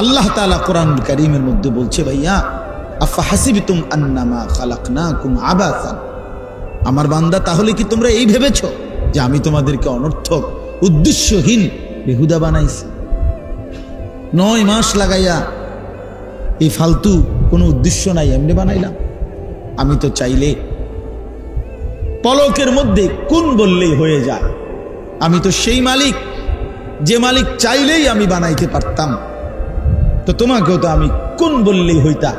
আল্লাহ তাআলা কোরআনুল কারীমের মধ্যে বলছে, ভাইয়া আফা হাসিবতুম আন্নামা খালাকনাকুম আবাসান, আমার বান্দা তাহলে কি তোমরা এই ভেবেছো যে আমি তোমাদেরকে অনর্থক উদ্দেশ্যহীন বেহুদা বানাইছি? 9 মাস লাগাইয়া এই ফালতু কোনো উদ্দেশ্য নাই এমনি বানাইলাম? আমি তো চাইলে পলকের মধ্যে কোন বললেই হয়ে যায়। আমি তো সেই মালিক যে মালিক চাইলেই আমি বানাইতে পারতাম। তো তোমাকেও তো আমি কোন বললেই হইতা,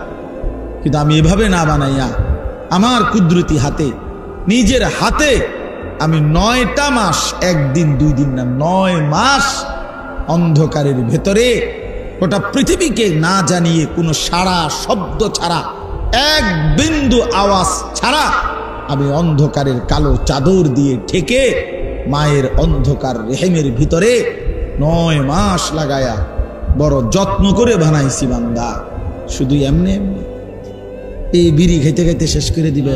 কিন্তু আমি এভাবে না বানাইয়া আমার কুদরতি হাতে, নিজের হাতে আমি 9টা মাস, 1 দিন 2 দিন না, 9 মাস অন্ধকারের ভেতরে গোটা পৃথিবীকে না জানিয়ে, কোনো সাড়া শব্দ ছাড়া, 1 বিন্দু আওয়াজ ছাড়া আমি অন্ধকারের কালো চাদর দিয়ে ঢেকে মায়ের অন্ধকার রেহেমের ভিতরে 9 মাস লাগায়া বড় যত্ন করে বানাইছি বান্দা। শুধু এমনি এমনি এই বিড়ি খাইতে খাইতে শেষ করে দিবে,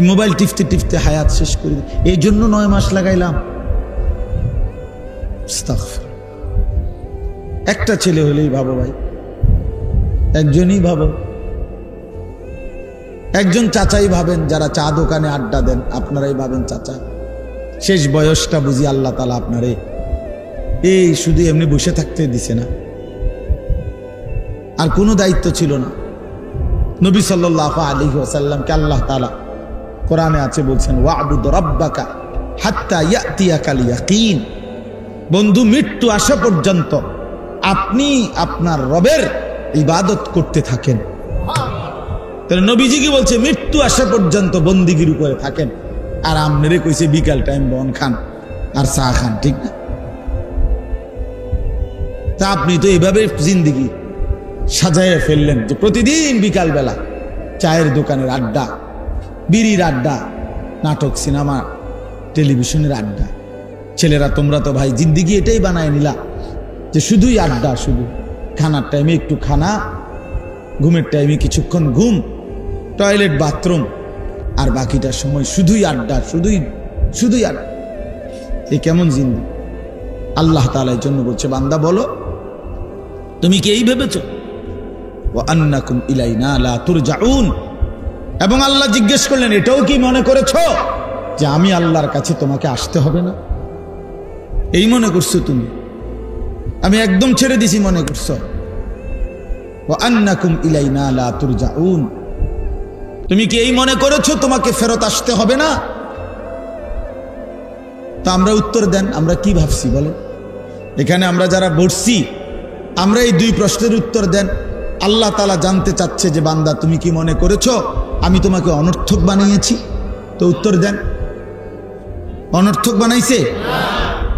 মোবাইল টিপতে টিপতে হায়াত শেষ করে দিবে, এই জন্য 9 মাস লাগাইলাম? একটা ছেলে হলেই ভাবো ভাই, একজনই ভাবো। একজন চাচাই ভাবেন, যারা চা দোকানে আড্ডা দেন আপনারাই ভাবেন চাচা। শেষ বয়সটা বুঝি আল্লাহ তাআলা আপনারে এই শুধু এমনি বসে থাকতে দিছে না, আর কোনো দায়িত্ব ছিল না। নবী সাল্লাল্লাহু আলাইহি ওয়াসাল্লামকে আল্লাহ তাআলা কোরআনে আছে বলছেন, ওয়া'বুদ রাব্বাকা হাত্তা ইয়াতিয়াকাল ইয়াকিন। বন্ধু, মৃত্যু আসা পর্যন্ত আপনি আপনার রবের ইবাদত করতে থাকেন। তাহলে নবীজি কি বলছে? মৃত্যু আসা পর্যন্ত বন্দিগির উপরে থাকেন। আর আমনেরে কইছে বিকাল টাইম বন খান আর চা খান, ঠিক না? তা আপনি তো এইভাবে জিন্দিগি সাজায় ফেললেন যে প্রতিদিন বিকাল বেলা চায়ের দোকানের আড্ডা, বিড়ির আড্ডা, নাটক, সিনেমা, টেলিভিশনের আড্ডা। ছেলেরা তোমরা তো ভাই জিন্দিগি এটাই বানায় নিলা যে শুধুই আড্ডা, শুধু খানার টাইমে একটু খানা, ঘুমের টাইমে কিছুক্ষণ ঘুম, টয়লেট, বাথরুম, আর বাকিটা সময় শুধুই আড্ডা, শুধুই আড্ডা। এ কেমন জিন্দিগি? আল্লাহ তাআলা এর জন্য বলছে, বান্দা বলো তুমি কি এই ভেবেছো? ওয়া আন্নাকুম ইলাইনা লা তুরজাউন। এবং আল্লাহ জিজ্ঞেস করলেন, এটাও কি মনে করেছো যে আমি আল্লাহর কাছে তোমাকে আসতে হবে না? এই মনে করছো তুমি? আমি একদম ছেড়ে দিছি মনে করছো? ওয়া আন্নাকুম ইলাইনা লা তুরজাউন। তুমি কি এই মনে করেছো তোমাকে ফেরত আসতে হবে না? তো আমরা উত্তর দেন, আমরা কি ভাবছি বলে? এখানে আমরা যারা বসছি, আমরা এই 2 প্রশ্নের উত্তর দেন। আল্লাহ তাআলা জানতে চাচ্ছে যে বান্দা তুমি কি মনে করেছো আমি তোমাকে অনর্থক বানিয়েছি? তো উত্তর দেন, অনর্থক বানাইছে?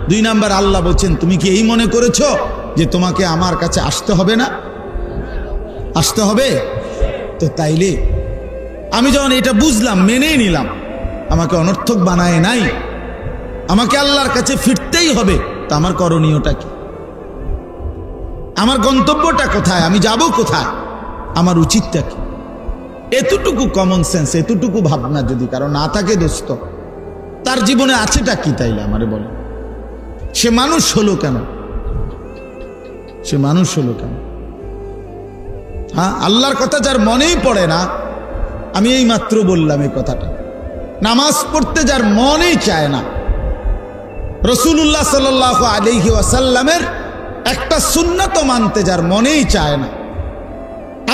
2 নাম্বার আল্লাহ বলছেন, তুমি কি এই মনে করেছো যে তোমাকে আমার কাছে আসতে হবে না? আসতে হবে। তো তাইলে আমি যখন এটা বুঝলাম, মেনে নিলাম, আমাকে অনর্থক বানায় নাই, আমাকে আল্লাহর কাছে ফিরতেই হবে, তো আমার করণীয়টা কি? আমার গন্তব্যটা কোথায়? আমি যাব কোথায়? আমার উচিতটা কি? এতটুকু কমন সেন্স, এতটুকু ভাবনা যদি কারো না থাকে দোস্ত, তার জীবনে আছেটা কি? তাইলে আমারে বলে, সে মানুষ হলো কেন? সে মানুষ হলো কেন? হ্যাঁ, আল্লাহর কথা যার মনেই পড়ে না, আমি এই মাত্র বললাম এই কথাটা, নামাজ পড়তে যার মনেই চায় না, রাসূলুল্লাহ সাল্লাল্লাহু আলাইহি ওয়াসাল্লামের একটা সুন্নাত মানতে যার মনেই চায় না,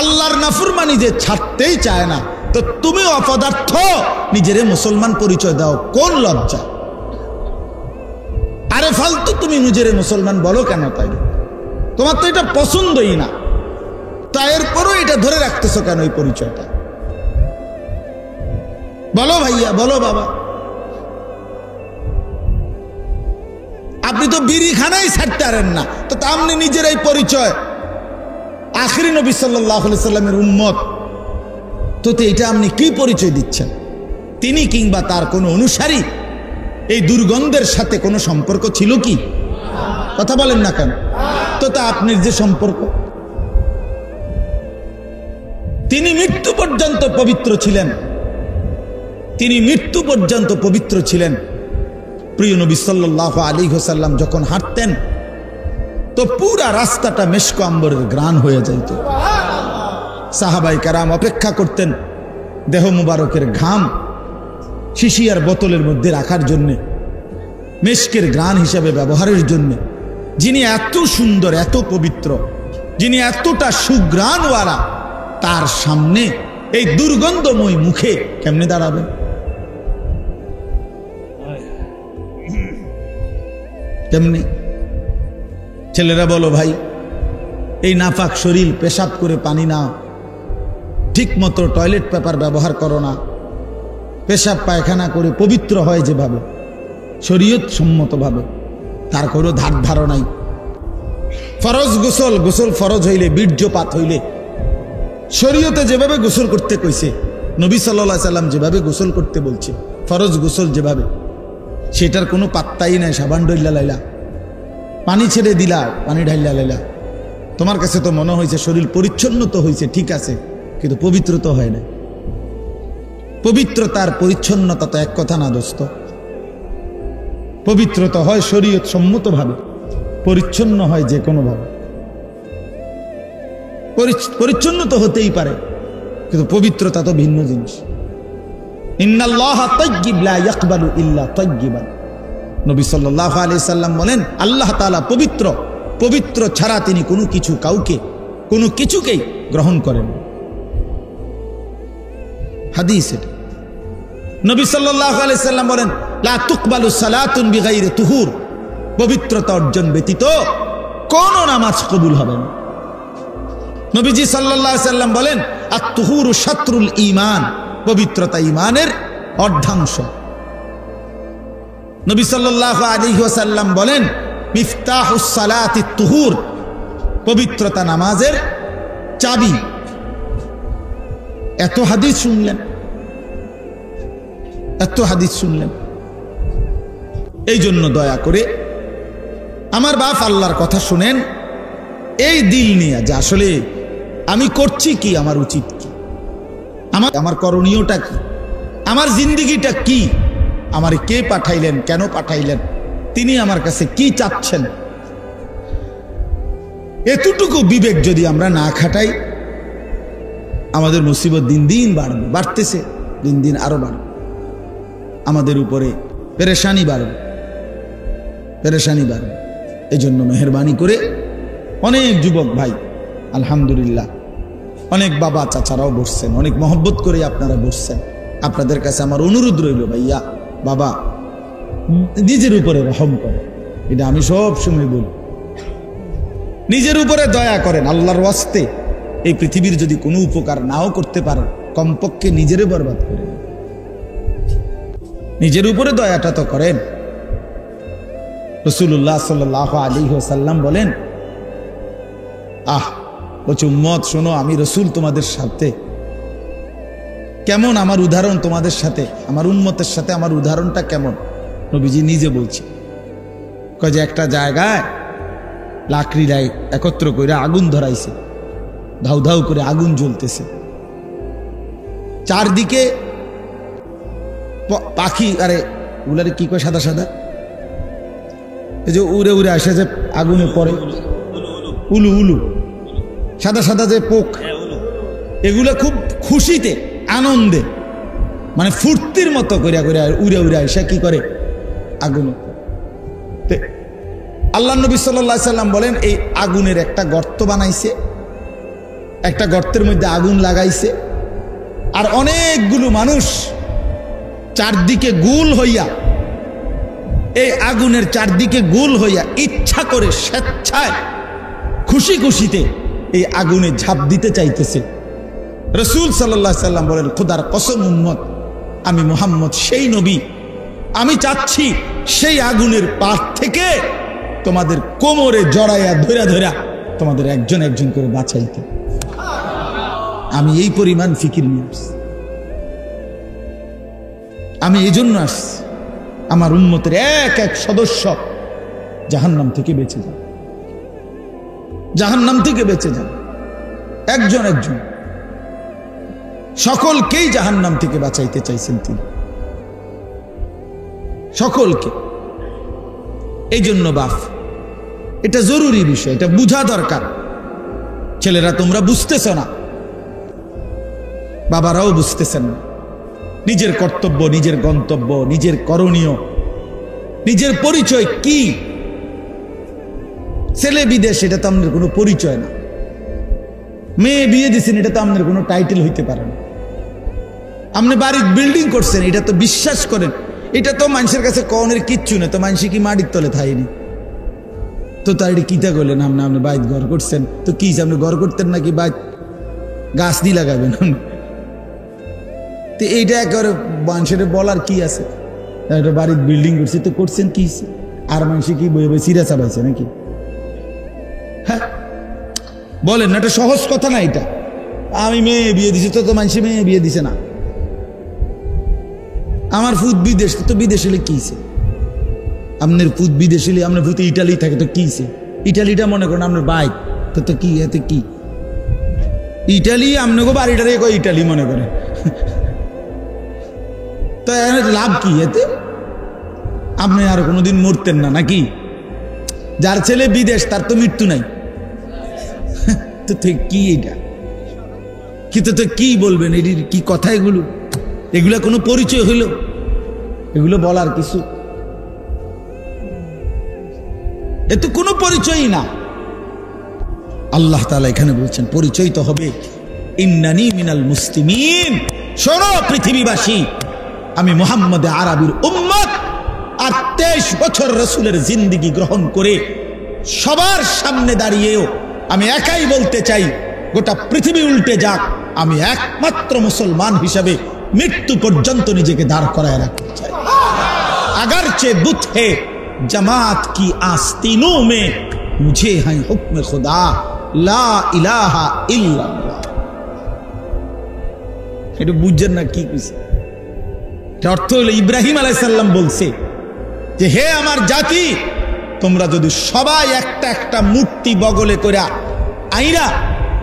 আল্লাহর নাফরমানি যে ছাড়তেই চায় না, তো তুমি অপদার্থ নিজেরে মুসলমান পরিচয় দাও কোন লজ্জা? আরে ফালতু তুমি নিজেরে মুসলমান বলো কেন? তাই তোমার তো এটা পছন্দই না, তা এরপরও এটা ধরে রাখতেছো কেন এই পরিচয়টা? বলো ভাইয়া, বলো বাবা। আপনি তো বিড়িখানাই ছাড়তে পারেন না, তো আপনি নিজের এই পরিচয় আখিরি নবী সাল্লাল্লাহু আলাইহি সাল্লামের উম্মত, তো এটা আপনি কি পরিচয় দিচ্ছেন? তিনি কিংবা তার কোনো অনুসারী এই দুর্গন্ধের সাথে কোনো সম্পর্ক ছিল কি? কথা বলেন না কেন? তো তা আপনার যে সম্পর্ক, তিনি মৃত্যু পর্যন্ত পবিত্র ছিলেন, তিনি মৃত্যু পর্যন্ত পবিত্র ছিলেন। প্রিয় নবী সাল্লাল্লাহু আলাইহি ওয়াসাল্লাম যখন হাঁটতেন তো পুরা রাস্তাটা মেশক আম্বরের গ্রান হয়ে যাইত। সাহাবাই কারাম অপেক্ষা করতেন দেহ মুবারকের ঘাম শিশিয়ার বোতলের মধ্যে রাখার জন্যে, মেশকের গ্রান হিসাবে ব্যবহারের জন্য। যিনি এত সুন্দর, এত পবিত্র, যিনি এতটা সুগ্রাণওয়ালা, তার সামনে এই দুর্গন্ধময় মুখে কেমনে দাঁড়াবেন? কেমনি? ছেলেরা বলো ভাই, এই নাপাক শরীর, পেশাব করে পানি নাও, ঠিক মতো টয়লেট পেপার ব্যবহার করো না, পেশাব পায়খানা করে পবিত্র হয় যেভাবে শরীয়ত সম্মতভাবে, তার কোনো ধার ধারো নাই। ফরজ গোসল, গোসল ফরজ হইলে, বীর্যপাত হইলে শরীয়তে যেভাবে গোসল করতে কইছে, নবী সাল্লাল্লাহু আলাইহি সাল্লাম যেভাবে গোসল করতে বলছে, ফরজ গোসল যেভাবে, সেটার কোনো পাত্তাই নাই। সাবান ডইলা লাইলা, পানি ছেড়ে দিলা, পানি ঢাইলা লাইলা, তোমার কাছে তো মনে হয়েছে শরীর পরিচ্ছন্ন তো হয়েছে, ঠিক আছে, কিন্তু পবিত্র তো হয় না। পবিত্রতার পরিচ্ছন্নতা তো এক কথা না দোস্ত। পবিত্রতা হয় শরীয়ত সম্মতভাবে, পরিচ্ছন্ন হয় যে কোনো ভাবে। পরিচ্ছন্ন তো হতেই পারে, কিন্তু পবিত্রতা তো ভিন্ন জিনিস। ইন্নাল্লাহা তাইয়্যিব লা ইয়াকবালু ইল্লা তাইয়্যিবান। নবী সাল্লাল্লাহু আলাইহি সাল্লাম বলেন, আল্লাহ তাআলা পবিত্র, পবিত্র ছাড়া তিনি কোনো কিছু, কাউকে, কোনো কিছুকেই গ্রহণ করেন। হাদিস এটা। নবী সাল্লাল্লাহু আলাইহি সাল্লাম বলেন, লা তুকবালু সালাতুন বিগাইরি তুহুর। পবিত্রতা অর্জন ব্যতীত কোন নামাজ কবুল হবে না। নবীজি সাল্লাল্লাহু আলাইহি সাল্লাম বলেন, আত-তুহুরু শাতরুল ঈমান। পবিত্রতা ঈমানের অর্ধাংশ। নবী সাল্লাল্লাহু আলাইহি ওয়াসাল্লাম বলেন, মিফতাহুস সালাতিত তুহুর। পবিত্রতা নামাজের চাবি। এত হাদিস শুনলেন, এত হাদিস শুনলেন। এই জন্য দয়া করে আমার বাপ আল্লাহর কথা শুনেন, এই দিল নিয়ে যে আসলে আমি করছি কি, আমার উচিত কি, আমার করণীয়টা কি, আমার জিন্দেগিটা কি, আমার কে পাঠাইলেন, কেন পাঠাইলেন, তিনি আমার কাছে কি চাচ্ছেন, এতটুকু বিবেক যদি আমরা না খাটাই, আমাদের মুসিবত দিন দিন বাড়বে, বাড়তেছে, দিন দিন আরো বাড়বে। আমাদের উপরে পেরেশানি বাড়বে, পেরেশানি বাড়বে। এই জন্য মেহেরবানি করে অনেক যুবক ভাই, আলহামদুলিল্লাহ, অনেক বাবা চাচারাও বসছেন, অনেক মহব্বত করে আপনারা বসছেন। আপনাদের কাছে আমার অনুরোধ রইল, ভাইয়া, বাবা, নিজের উপরে রহম করেন। এটা আমি সব সময় বলি, নিজের উপরে দয়া করেন। আল্লাহর ওয়াস্তে এই পৃথিবীর যদি কোনো উপকার নাও করতে পারেন, কমপক্ষে নিজেরে বরবাদ করেন, নিজের উপরে দয়াটা তো করেন। রাসূলুল্লাহ সাল্লাল্লাহু আলাইহি ওয়াসাল্লাম বলেন, বলছে উম্মত শোনো, আমি রসুল তোমাদের সাথে কেমন, আমার উদাহরণ তোমাদের সাথে, আমার উম্মতের সাথে আমার উদাহরণটা কেমন। নবীজি নিজে বলছে, কয় যে একটা জায়গায় লাকড়ি একত্র করে আগুন ধরাইছে, ধাউ ধাউ করে আগুন জ্বলতেছে, চারদিকে পাখি, আরে ওগুলারে কি কয়, সাদা সাদা, এই যে উড়ে উড়ে আসে যে আগুনে পড়ে, উলু উলু, সাদা সাদা যে পোক, এগুলো খুব খুশিতে, আনন্দে, মানে ফুর্তির মতো করে উড়ে উড়ে আসে কি করে, আগুনে। আল্লাহ নবী সাল্লাল্লাহু আলাইহি সাল্লাম বলেন, এই আগুনের একটা গর্ত বানাইছে, একটা গর্তের মধ্যে আগুন লাগাইছে, আর অনেকগুলো মানুষ চারদিকে গোল হইয়া, এই আগুনের চারদিকে গোল হইয়া ইচ্ছা করে, স্বেচ্ছায়, খুশি খুশিতে এই আগুনে ঝাঁপ দিতে চাইতেছে। রাসূল সাল্লাল্লাহু আলাইহি সাল্লাম বলেন, খোদার কসম উম্মত, আমি মুহাম্মদ সেই নবী, আমি চাচ্ছি সেই আগুনের পাশ থেকে তোমাদের কোমরে জড়াইয়া ধইরা ধইরা তোমাদের একজন একজন করে বাঁচাইতে। আমি এই পরিমাণ ফিকির নিয়ে আসছি, আমি এই জন্য আসছি আমার উম্মতের এক এক সদস্য জাহান্নাম থেকে বেঁচে যান, জাহান্নাম থেকে বেঁচে যান, একজন একজন, সকলকেই জাহান্নাম থেকে বাঁচাইতে চাইছেন তিনি, সকলকে। এই জন্য বাপ, এটা জরুরি বিষয়, এটা বোঝা দরকার। ছেলেরা তোমরা বুঝতেছ না, বাবারাও বুঝতেছেন না। নিজের কর্তব্য, নিজের গন্তব্য, নিজের করণীয়, নিজের পরিচয় কি। ছেলে বিদেশ, এটা তো আমাদের কোনো পরিচয় না। মেয়ে বিয়ে দিচ্ছেন, এটা তো আমাদের কোনো টাইটেল হইতে পারে না। আপনি বাড়ির বিল্ডিং করছেন, এটা তো বিশ্বাস করেন, এটা তো মানুষের কাছে কনের কিচ্ছু না। তো মানুষ কি মাটির তলে থাইনি তো তার এটা কিতা করলেন? আপনি বাইত ঘর করছেন তো কি আপনি ঘর করতেন নাকি বাইত গাছ দিয়ে লাগাবেন? তো এইটা একেবারে মানুষের বলার কি আছে? একটা বাড়ির বিল্ডিং করছি তো করছেন কি? আর মানুষ কি বই বই সিরা চাবাইছে নাকি? হ্যাঁ বলেন না, এটা সহজ কথা না। এটা আমি মেয়ে বিয়ে দিছি তো মানুষ মেয়ে বিয়ে দিছে না। আমার ফুট বিদেশ, তো বিদেশ হলে কিছে? আপনার ফুট বিদেশ হলে আপনার ফুটে ইটালি থাকে তো কিছে? ইটালিটা মনে করেন আপনার বাইক তো কি এতে কি? ইটালি আপনাকে বাড়িটারে কয় ইটালি মনে করে, তো লাভ কি এতে? আপনি আর কোনোদিন মরতেন না নাকি? যার ছেলে বিদেশ তার তো মৃত্যু নাই। তো কি এটা কিন্তু তো কি বলবেন? এটির কি কথা? এগুলা কোনো পরিচয় হইল? এগুলো বলার কিছু, এ তো কোনো পরিচয়ই না। আল্লাহ তাআলা এখানে বলছেন পরিচয় তো হবে ইন্নানি মিনাল মুসলিমিন। শোনো পৃথিবীবাসী, আমি মুহাম্মদ আরবির উম্মত, আর 23 বছর রাসূলের জিন্দেগি গ্রহণ করে সবার সামনে দাঁড়িয়েও আমি একাই বলতে চাই, গোটা পৃথিবী উল্টে যাক, আমি একমাত্র মুসলমান হিসাবে মৃত্যু পর্যন্ত নিজেকে দাঁড় করায় রাখতে চাই। अगरचे बुत है जमात की आस्तीनों में, मुझे है हुक्म खुदा ला इलाहा इल्लल्लाह। এটা বুঝছেন না কি কইছে? অর্থ হলো ইব্রাহিম আলাইহিস সালাম বলছে যে হে আমার জাতি, তোমরা যদি সবাই একটা একটা মূর্তি বগলে কইরা আইরা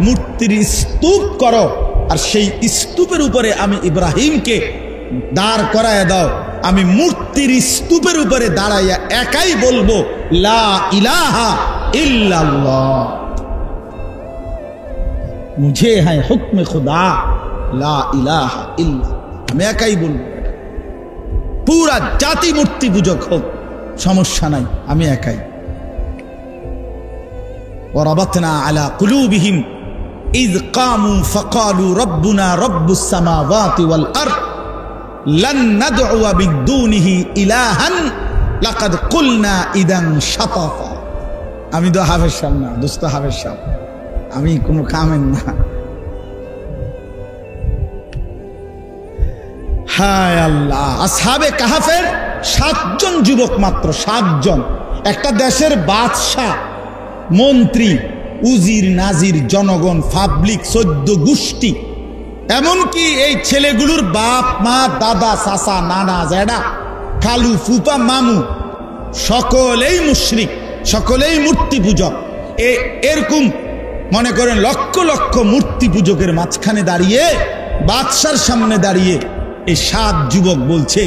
মূর্তির স্তূপ করো, আর সেই স্তূপের উপরে আমি ইব্রাহিমকে দাঁড় করায় দাও, আমি মূর্তির স্তূপের উপরে দাঁড়াইয়া একাই বলবো লা ইলাহা ইল্লাল্লাহ, মুঝে হ্যাঁ হুকমে খুদা লা ইলাহা ইল্লা। আমি একাই বলবো, পুরা জাতি মূর্তি পূজক হোক, সমস্যা নাই, আমি একাই। ওয়ারাবাতনা আলা কুলুবিহিম ইয কামু ফাকালু রব্বুনা রব্বুস সামাওয়াতি ওয়াল আরদ লান নাদউ বিদুনিহি ইলাহান লাকাদ কুলনা ইদান শাতাতা। আমি তো হাফেজ সাহেব না, দোস্ত হাফেজ সাহেব, আমি কোনো কামের না। হায় আল্লাহ, আসহাবে কাহাফের 7 জন যুবক, মাত্র 7 জন। একটা দেশের বাদশাহ, মন্ত্রী, উজির, নাজির, জনগণ, পাবলিক, 14 গোষ্ঠী, এমনকি এই ছেলেগুলোর বাপ মা, দাদা, চাচা, নানা, জেডা, খালু, ফুপা, মামু, সকলেই মুশরিক, সকলেই মূর্তি পূজক। এরকম মনে করেন লক্ষ লক্ষ মূর্তি পূজকের মাঝখানে দাঁড়িয়ে, বাদশার সামনে দাঁড়িয়ে এই 7 যুবক বলছে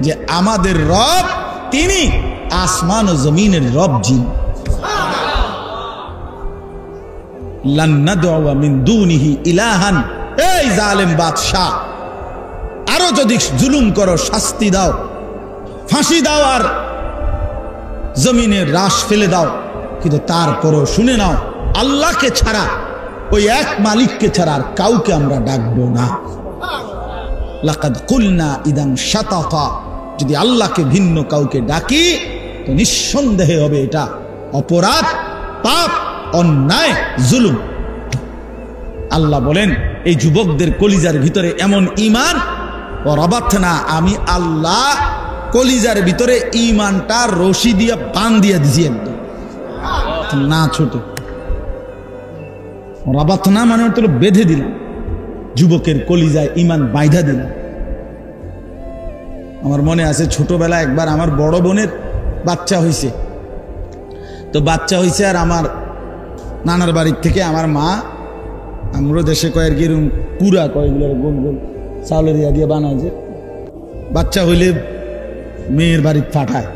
যে আমাদের রব তিনি আসমান ও জমিনের রব, যিনি লান নাদউ মিন দুনিহি ইলাহান। এই জালেম বাদশা, আরো যদি জুলুম করো শাস্তি দাও, ফাঁসি দাও, আর জমিনের রাশ ফেলে দাও, কিন্তু তারপরও শুনে নাও, আল্লাহকে ছাড়া, ওই এক মালিককে ছাড়া আর কাউকে আমরা ডাকবো না। লাকাদ কুলনা ইদান শাতাতা, যদি আল্লাহকে ভিন্ন কাউকে ডাকি তো নিঃসন্দেহে হবে এটা অপরাধ, পাপ, অন্যায়, জুলুম। আল্লাহ বলেন এই যুবকদের কলিজার ভিতরে এমন ঈমান, ওয়ারাবাতনা, আমি আল্লাহ কলিজার ভিতরে ঈমানটা রশি দিয়ে বাঁধিয়ে দিছি, একদম না ছোট। ওয়ারাবাতনা মানে হলো বেঁধে দিলাম, যুবকের কলিজায় ঈমান বাঁধা দিলাম। আমার মনে আছে ছোটবেলায় একবার আমার বড় বোনের বাচ্চা হয়েছে, তো বাচ্চা হয়েছে, আর আমার নানার বাড়ির থেকে আমার মা, আমরা দেশে কয়েক গিরুম পুরা কয়েকগুলো গোল গোল চাউলের দিয়া দিয়ে বানায়, যে বাচ্চা হইলে মেয়ের বাড়ির পাঠায়,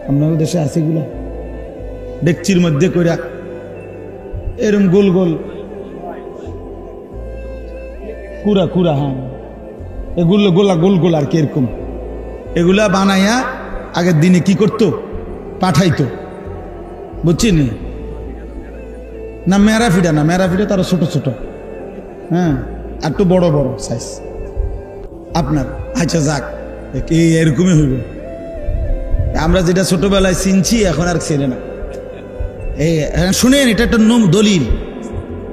আপনাদের দেশে আছে এগুলো? ডেকচির মধ্যে কইরা এরম গোল গোল কুড়া কুড়া, হ্যাঁ এগুলো গোলা গোল গোল আর কি এরকম, এগুলা বানাইয়া আগের দিনে কি করতো, পাঠাইতো, বুঝছেন না? মেরা ফিডা না, মেরা ফিডা তারা ছোট ছোট, হ্যাঁ আর একটু বড় বড় সাইজ আপনার। আচ্ছা যাক, এরকমই হইব। আমরা যেটা ছোটবেলায় চিনছি এখন আর চেনে না। শুনেন, এটা একটা দলিল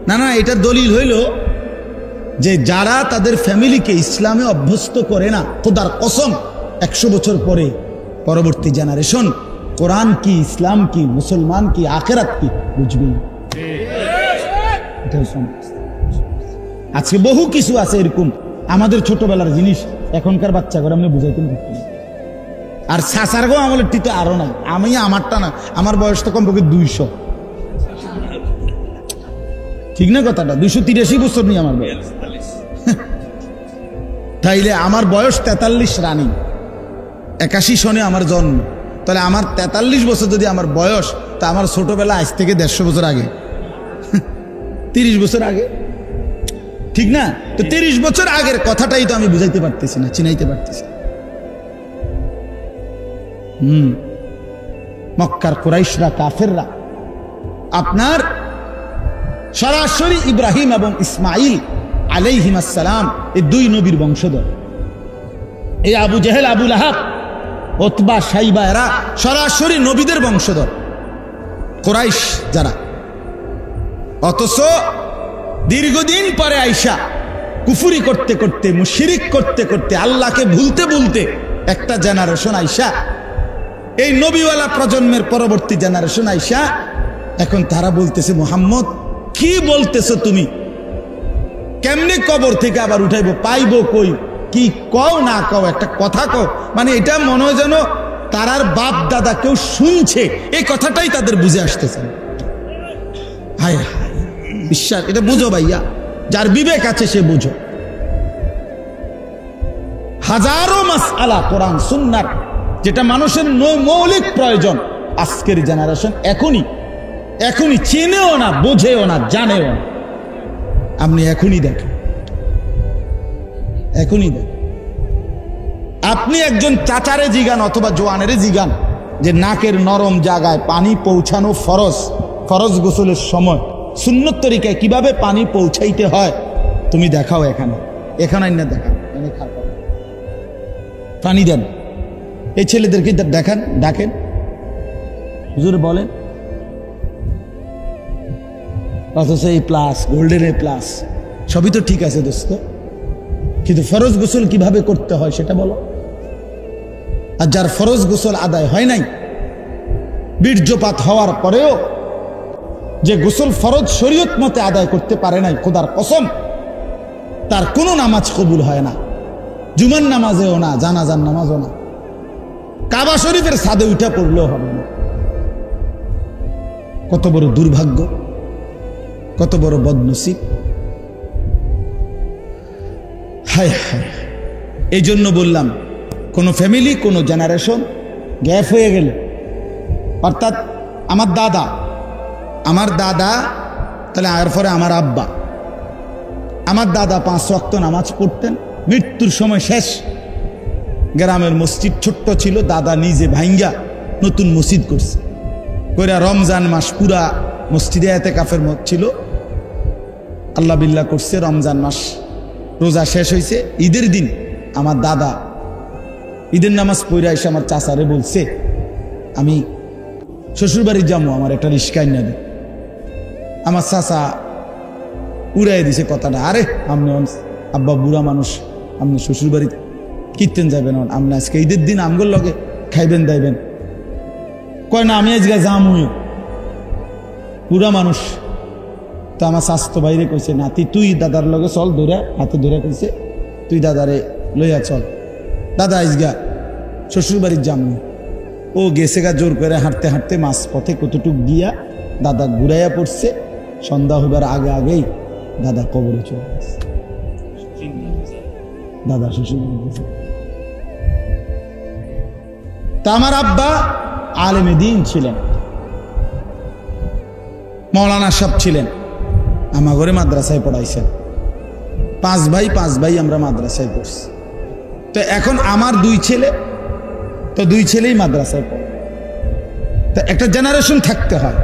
না, না এটা দলিল হইল যে যারা তাদের ফ্যামিলিকে ইসলামে অভ্যস্ত করে না, খোদার কসম 100 বছর পরে পরবর্তী জেনারেশন কোরআন কি, ইসলাম কি, মুসলমান কি, আখিরাত কি বুঝবে না। আজকে বহু কিছু আছে এরকম আমাদের ছোটবেলার জিনিস এখনকার বাচ্চা করে আমি বুঝাইতে পারতাম। আর সাসারগো আমলের টিতে আরো নাই, আমি আমারটা না, আমার বয়স তো কমপক্ষে 200, ঠিক না কথাটা? 283 বছর নেই আমার বয়স। তাইলে আমার বয়স 43 রানিং, 81 সনে আমার জন্ম, তাহলে আমার 43 বছর যদি আমার বয়স, তা আমার ছোটবেলা আজ থেকে 150 বছর আগে, 30 বছর আগে, ঠিক না? তো 30 বছর আগের কথাটাই তো আমি বুঝাইতে পারতেছি না, চিনাইতে পারতেছি। মক্কার কুরাইশরা, কাফেররা আপনার সরাসরি ইব্রাহিম এবং ইসমাইল আলাইহিস সালাম এই দুই নবীর বংশধর। এই আবু জেহেল, আবু লাহাব, উতবা, শাইবা এরা সরাসরি নবীদের বংশধর, কুরাইশ যারা। অথচ দীর্ঘদিন পরে আইসা কুফরি করতে করতে, মুশরিক করতে করতে, আল্লাহকে ভুলতে ভুলতে একটা জেনারেশন আইসা, এই নবীওয়ালা প্রজন্মের পরবর্তী জেনারেশন আইসা এখন তারা বলতেছে, মুহাম্মদ কি বলতেছো তুমি? কেমনে কবর থেকে আবার উঠাইবো? পাইবো কই? কি কও না কও, একটা কথা কও। মানে এটা মনে হয় যেন তারার বাপ দাদা কেউ শুনছে, এই কথাটাই তাদের বুঝে আসতেছে। হায় হায়, বিশ্বাস, এটা বুঝো ভাইয়া, যার বিবেক আছে সে বুঝো। হাজারো মাসআলা কোরআন সুন্নাহর যেটা মানুষের মৌলিক প্রয়োজন, আজকের জেনারেশন এখনই চেনেও না, বোঝেও না, জানেও না। আপনি এখনই দেখেন, আপনি একজন চাচারে জিগান অথবা জোয়ানেরে জিগান যে নাকের নরম জায়গায় পানি পৌঁছানো ফরজ গোসলের সময় সুন্নত তরিকায় কিভাবে পানি পৌঁছাইতে হয় তুমি দেখাও। এখানে না দেখান, পানি দেন। এই ছেলেদেরকে ডাকেন, হুজুর বলেন, অথচ এই প্লাস, গোল্ডেন এ প্লাস, সবই তো ঠিক আছে দোস্ত, কিন্তু ফরজ গোসল কিভাবে করতে হয় সেটা বলো। আর যার ফরজ গোসল আদায় হয় নাই, বীর্যপাত হওয়ার পরেও যে গোসল ফরজ শরীয়ত মতে আদায় করতে পারে নাই, খোদার কসম তার কোনো নামাজ কবুল হয় না। জুমার নামাজেও না, জানাজার নামাজও না, কাবা শরীফের ছাদে উঠা পড়লেও হবে না। কত বড় দুর্ভাগ্য, কত বড় বদনসিব। হায় হায়, এই জন্য বললাম, কোন ফ্যামিলি, কোন জেনারেশন গ্যাপ হয়ে গেলে, অর্থাৎ আমার দাদা, তাহলে এরপরে আমার আব্বা, আমার দাদা 5 ওয়াক্ত নামাজ পড়তেন, মৃত্যুর সময় শেষ গ্রামের মসজিদ ছোট্ট ছিল, দাদা নিজে ভাঙ্গা নতুন মসজিদ করছে, কইরা রমজান মাস পুরা মসজিদে ইতিকাফের মত ছিল, আল্লাহ বিল্লাহ করছে। রমজান মাস রোজা শেষ হয়েছে, ঈদের দিন আমার দাদা ঈদের নামাজ পড়ে এসে আমার চাচারে বলছে, আমি শ্বশুরবাড়ি যাবো, আমার একটা রিস্কা এনে দে। আমার চাচা উড়াই দিছে কথাটা, আরে আপনি আব্বা বুড়া মানুষ, আপনি শ্বশুরবাড়ি কীর্তেন যাবেন, আপনি আজকে ঈদের দিন আমগোর লগে খাইবেন দাইবেন। কয় না, আমি আজকে যামুই, বুড়া মানুষ। তো আমার স্বাস্থ্য বাইরে কইছে, নাতি তুই দাদার লগে চল, ধরে হাতে ধরে কইছে, তুই দাদারে লইয়া চল, দাদা আজগা শ্বশুর বাড়ির যামুই। ও গেছে গা জোর করে হাঁটতে হাঁটতে, মাছ পথে কতটুক গিয়া দাদা ঘুরাইয়া পড়ছে, সন্ধ্যা হইবার আগেই দাদা কবরে চলে গেছে। দাদা শ্বশুর বাড়ি। তা আমার আব্বা আলেমে দ্বীন ছিলেন, মৌলানা সাহেব ছিলেন, আমার ঘরে মাদ্রাসায় পড়াইছেন। 5 ভাই আমরা মাদ্রাসায় পড়ছি। তো এখন আমার 2 ছেলে, তো 2 ছেলেই মাদ্রাসায় পড়ে। তো একটা জেনারেশন থাকতে হয়।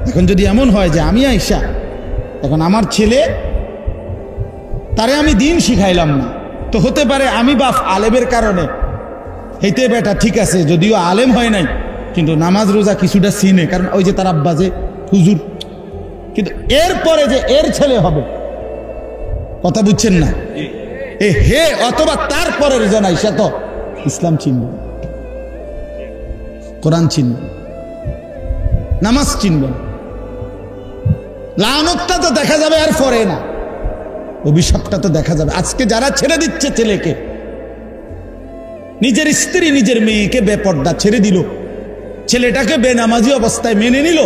এখন যদি এমন হয় যে আমি আইসা এখন আমার ছেলে তারে আমি দিন শিখাইলাম না, তো হতে পারে আমি বাপ আলেমের কারণে হেইতে বেটা ঠিক আছে, যদিও আলেম হয় নাই কিন্তু নামাজ রোজা কিছুটা চিনে, কারণ ওই যে তার আব্বা যে হুজুর। কিন্তু এরপরে যে এর ছেলে হবে, কথা বুঝছেন না, হে অথবা তারপরের জন আইসা তো ইসলাম চিনবে, কোরআন চিনবে, নামাজ চিনবেন। লানতটা তো দেখা যাবে আর পরে না, অভিশাপটা তো দেখা যাবে। আজকে যারা ছেড়ে দিচ্ছে ছেলেকে, নিজের স্ত্রী নিজের মেয়েকে বেপর্দা ছেড়ে দিল, ছেলেটাকে বেনামাজি অবস্থায় মেনে নিল,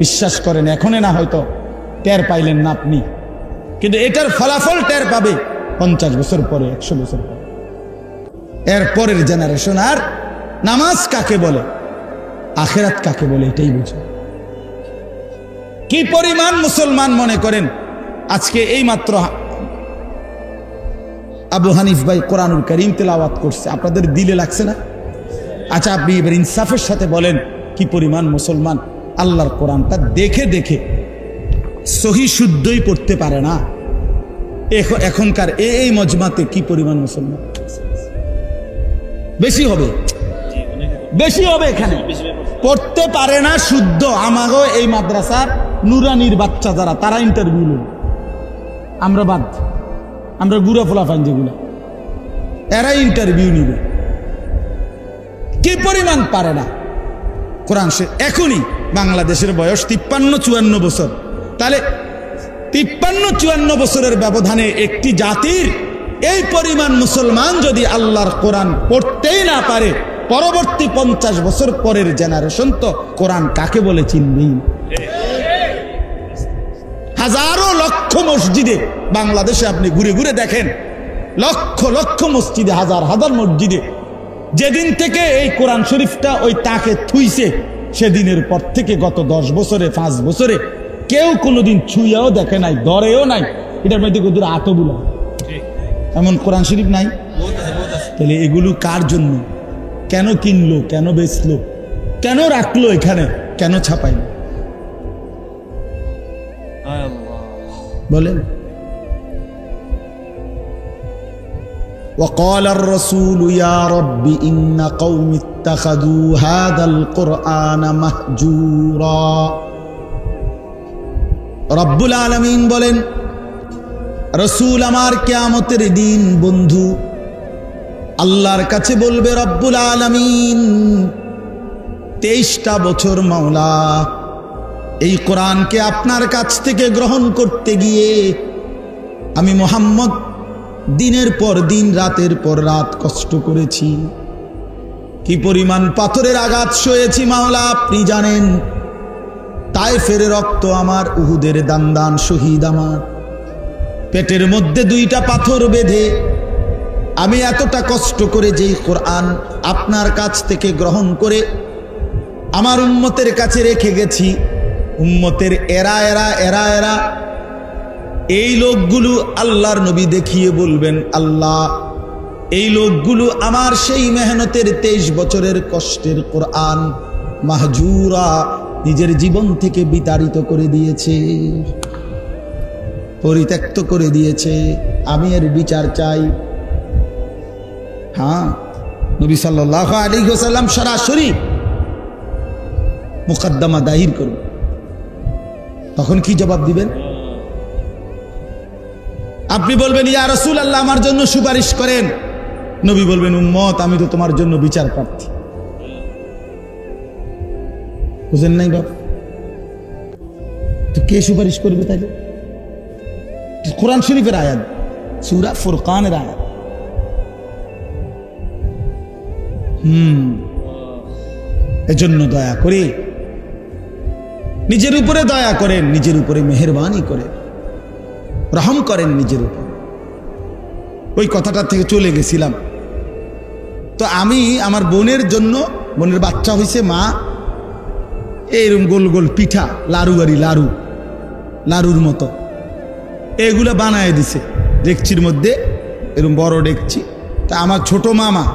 বিশ্বাস করেন এখনে না হয়তো টের পাইলেন না আপনি, কিন্তু এটার ফলাফল টের পাবে 50 বছর পরে, 100 বছর পরে। এর পরের জেনারেশন আর নামাজ কাকে বলে, আখেরাত কাকে বলে এটাই বুঝে। কি পরিমাণ মুসলমান মনে করেন আজকে এই মাত্র আবু হানিফ ভাই কোরআনুল কারীম তেলাওয়াত করছে, আপনাদের দিলে লাগছে না? আচ্ছা আপনি এবার ইনসাফের সাথে বলেন কি পরিমাণ মুসলমান আল্লাহর কোরআনটা দেখে দেখে সহি শুদ্ধই পড়তে পারে না। এখনকার এই মজমাতে কি পরিমাণ মুসলমান? বেশি হবে, বেশি হবে। এখানে পড়তে পারে না শুদ্ধ। আমাগো এই মাদ্রাসার নুরানির বাচ্চা যারা, তারা ইন্টারভিউ নেবে, আমরা বাদ, আমরা গুড়া ফোলাফান যেগুলা, এরা ইন্টারভিউ নিবে। কি পরিমাণ পারে না কোরআন। এখনই বাংলাদেশের বয়স 53-54 বছর, তাহলে 53-54 বছরের ব্যবধানে একটি জাতির এই পরিমাণ মুসলমান যদি আল্লাহর কোরআন পড়তেই না পারে, পরবর্তী 50 বছর পরের জেনারেশন তো কোরআন কাকে বলে চিনবেই। হাজারো লক্ষ মসজিদে বাংলাদেশে আপনি ঘুরে ঘুরে দেখেন, লক্ষ লক্ষ মসজিদে, হাজার হাজার মসজিদে যেদিন থেকে এই কোরআন শরীফটা ওই তাকে থুইছে, সেদিনের পর থেকে গত 10 বছরে 5 বছরে কেউ কোনোদিন ছুঁয়াও দেখে নাই, ধরেও নাই। এটার মধ্যে কত আতবুলা এমন কোরআন শরীফ নাই। তাহলে এগুলো কার জন্য? কেন কিনলো, কেন বেচলো, কেন রাখলো এখানে, কেন ছাপাইলো বলেন? وقال الرسول يا رب إن قوم اتخذوا هذا القرآن مهجورا। রব্বুল আলামিন বলেন, রসুল আমার কিয়ামতের দিন বন্ধু আল্লাহর কাছে বলবে, রব্বুল আলামিন 23টা বছর মাওলা এই কোরআনকে আপনার কাছ থেকে গ্রহণ করতে গিয়ে আমি মুহাম্মদ দিনের পর দিন, রাতের পর রাত কষ্ট করেছি, কি পরিমাণ পাথরের আঘাত সয়েছি মাওলা আপনি জানেন। তায়েফের রক্ত আমার, উহুদের দান দান শহীদ আমার, পেটের মধ্যে 2টা পাথর বেঁধে আমি এতটা কষ্ট করে যেই কোরআন আপনার কাছ থেকে গ্রহণ করে আমার উম্মতের কাছে রেখে গেছি, উম্মতের এরা এরা এরা এরা এই লোকগুলো আল্লাহর নবী দেখিয়ে বলবেন, আল্লাহ এই লোকগুলো আমার সেই মেহনতের 23 বছরের কষ্টের কোরআন মাহজুরা নিজের জীবন থেকে বিতাড়িত করে দিয়েছে, পরিত্যক্ত করে দিয়েছে, আমি এর বিচার চাই। হ্যাঁ, নবী সাল্লাল্লাহু আলাইহি ওয়াসাল্লাম সরাসরি মুকদ্দমা দাহির করবে। তখন কি জবাব দিবেন? আপনি বলবেন, ইয়া রাসূলুল্লাহ আমার জন্য সুপারিশ করেন। নবী বলবেন, উম্মত আমি তো তোমার জন্য বিচার প্রার্থী। বুঝেন নাই বাপ? তো কে সুপারিশ করবে তাইলে? কোরআন শরীফের আয়াত, সূরা ফুরকানের আয়াত। এজন্য দয়া করে নিজের উপরে দয়া করেন, নিজের উপরে মেহেরবানি করেন, রহম করেন নিজের উপর। ওই কথাটা থেকে চলে গেছিলাম। তো আমি আমার বোনের জন্য, বোনের বাচ্চা হয়েছে, মা এইরকম গোল গোল পিঠা, লাড়ু বাড়ি লাড়ু, লাড়ুর মতো এগুলো বানায় দিছে ডেকচির মধ্যে, এরকম বড় ডেকচি। তা আমার ছোট মামা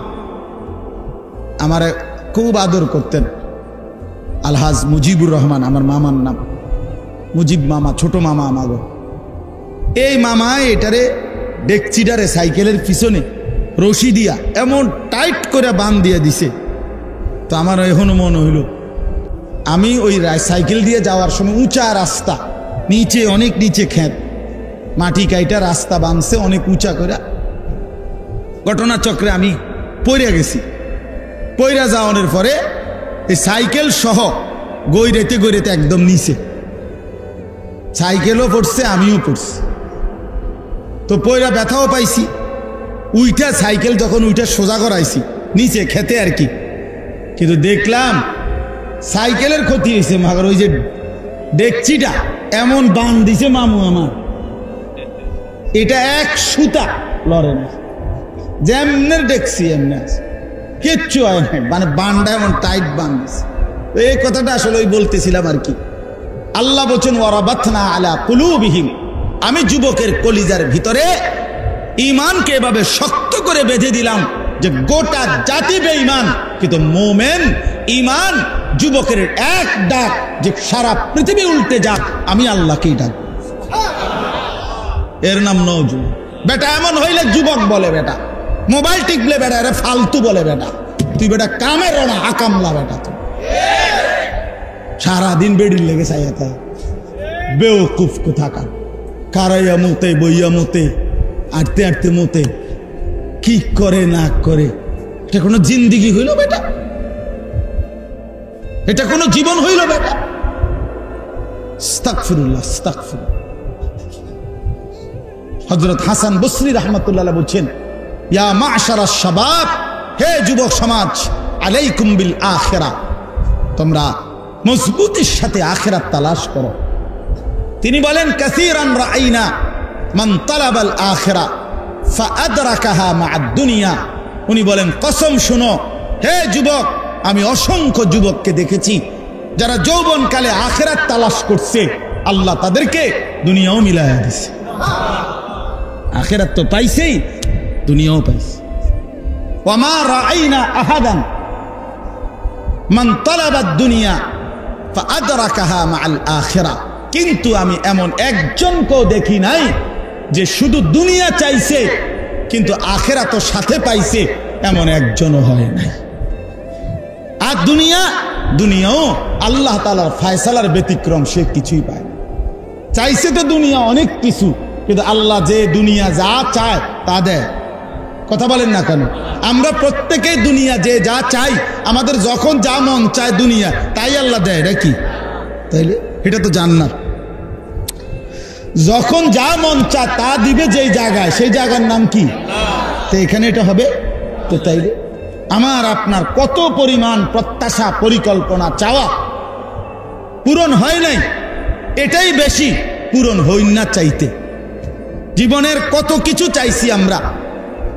আমার খুব আদর করতেন, আলহাজ মুজিবুর রহমান আমার মামার নাম, মুজিব মামা, ছোট মামা আমাগো। এই মামা এটারে ডেকচিটারে সাইকেলের পিছনে রশি দিয়া এমন টাইট করে বান দিয়া দিছে। তো আমার এখনো মনে হইল আমি ওই সাইকেল দিয়ে যাওয়ার সময় উঁচা রাস্তা, নিচে অনেক নিচে ক্ষেত, মাটি কাইটা রাস্তা বানছে অনেক উঁচা করে, ঘটনাচক্রে আমি পড়ে গেছি। পইরা যাওয়ানোর পরে এই সাইকেল সহ গৈরেতে গৈরেতে একদম নিচে, সাইকেলও পড়ছে আমিও পড়ছি। তো পইরা ব্যথাও পাইছি। উইটা সাইকেল যখন উইটা সোজা করাইছি নিচে খেতে আর কি, কিন্তু দেখলাম সাইকেলের ক্ষতি হয়েছে, মাগর ওই যে ডেকচিটা এমন বান দিছে মামু আমার, এটা এক সুতা লড়ে না, যেমনের ডেকছি এমনি আছে, কিচ্ছু হয় না, মানে বানটা এমন টাইট বান দিছে। এই কথাটা আসলে ওই বলতেছিলাম আর কি। আল্লাহ বলছেন ওয়ারাবাতনা আলা কুলুবিহিম, আমি যুবকের কলিজার ভিতরে ঈমানকে এভাবে শক্ত করে বেঁধে দিলাম যে গোটা জাতি বেঈমান, কিন্তু মোমেন ঈমান যুবকের এক ডাক যে সারা পৃথিবী উল্টে যাক, আমি আল্লাহকেই ডাক, এর নাম নওজুয়ান। বেটা এমন হইলে যুবক বলে, বেটা মোবাইল টিপলে বেটা আরে ফালতু বলে, বেটা তুই বেটা কামের না আকামলা, বেটা তুই সারাদিন বেড়ির লেগে চাইয়া বেওকুফ কোথাকার, কারাইয়া মতে বইয়া মতে, আটতে আটতে মতে, কি করে না করে, এটা কোনো জিন্দিগি হইল বেটা? এটা কোনো জীবন হইল বেটা? আস্তাগফিরুল্লাহ, আস্তাগফিরুল্লাহ। হযরত হাসান বসরি রাহমাতুল্লাহ বলছেন, ইয়া মা'শারাশ শাবাব, হে যুবক সমাজ, আলাইকুম বিল আখিরা, তোমরা মজবুতির সাথে আখিরাত তালাশ করো। তিনি বলেন, কাসীরান রাআইনা মান তালাবাল আখিরা ফাআদরাকাহা মা'আদ দুনিয়া। উনি বলেন, কসম শুনো হে যুবক, আমি অসংখ্য যুবককে দেখেছি যারা যৌবনকালে আখিরাত তালাশ করছে, আল্লাহ তাদেরকে দুনিয়াও মিলায়া দিছে। আখিরাত তো পাইছেই, দুনিয়াও পাইছে। ওয়া মা রাআইনা আহাদান মান তালাবাদ দুনিয়া ফাআদরাকাহা মা'আল আখিরা, কিন্তু আমি এমন একজনকেও দেখি নাই যে শুধু দুনিয়া চাইছে কিন্তু আখিরাতও সাথে পাইছে, এমন একজনও হয় নাই। আর দুনিয়াও আল্লাহ তাআলার ফয়সালার ব্যতিক্রম, সে কিছুই পায় না। চাইছে তো দুনিয়া অনেক কিছু, কিন্তু আল্লাহ যে দুনিয়া যা চায় তা দেয়। কথা বলেন না কেন? আমরা প্রত্যেকেই দুনিয়া যে যা চাই, আমাদের যখন যা মন চায় দুনিয়া তাই আল্লাহ দেয় নাকি? তাইলে এটা তো জান্নাত। যখন যা মন চায় তা দিবে যেই জায়গায়, সেই জায়গার নাম কি? তো এখানে এটা হবে। তো তাইলে আমার আপনার কত পরিমাণ প্রত্যাশা, পরিকল্পনা, চাওয়া পূরণ হয় নাই, এটাই বেশি পূরণ হই না চাইতে। জীবনের কত কিছু চাইছি আমরা,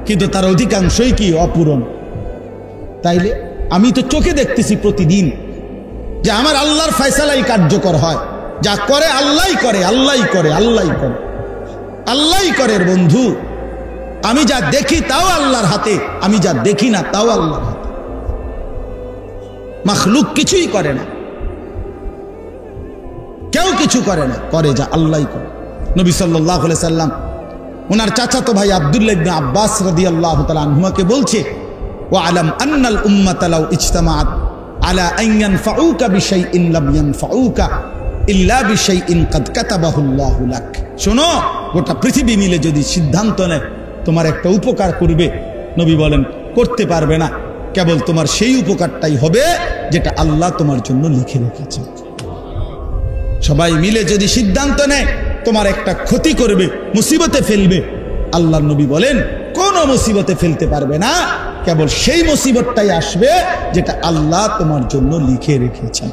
কিন্তু তার অধিকাংশই কি অপূরণ। তাইলে আমি তো চোখে দেখতেছি প্রতিদিন যে আমার আল্লাহর ফয়সালাই কার্যকর হয়, যা করে আল্লাহই করে, আল্লাহই করে, আল্লাহই করে, আল্লাহই করে। বন্ধু, আমি যা দেখি তাও আল্লাহর হাতে, আমি যা দেখি না তাও আল্লাহর হাতে। মাখলুক কিছুই করে না, কেউ কিছু করে না, করে যা আল্লাহই করে। নবী সাল্লাল্লাহু আলাইহি সাল্লাম ওনার চাচাতো ভাই আব্দুল্লাহ ইবনে আব্বাস রাদিয়াল্লাহু তাআলা আনহুমাকে বলছে, ওয়া আলাম আন্নাল উম্মাতা লাউ ইজতামাআত আলা আন ইয়ানফাউকা বিশাইইন লাম ইয়ানফাউকা ইল্লা বিশাইইন কাদ কাতাবাহু আল্লাহু লাক। শোনো, গোটা পৃথিবী মিলে যদি সিদ্ধান্ত নেয় তোমার একটা উপকার করবে, নবী বলেন করতে পারবে না, কেবল তোমার সেই উপকারটাই হবে যেটা আল্লাহ তোমার জন্য লিখে রেখেছে। সবাই মিলে যদি সিদ্ধান্ত নেয় তোমার একটা ক্ষতি করবে, মুসিবতে ফেলবে, আল্লাহর নবী বলেন কোনো মুসিবতে ফেলতে পারবে না, কেবল সেই মুসিবতটাই আসবে যেটা আল্লাহ তোমার জন্য লিখে রেখেছেন।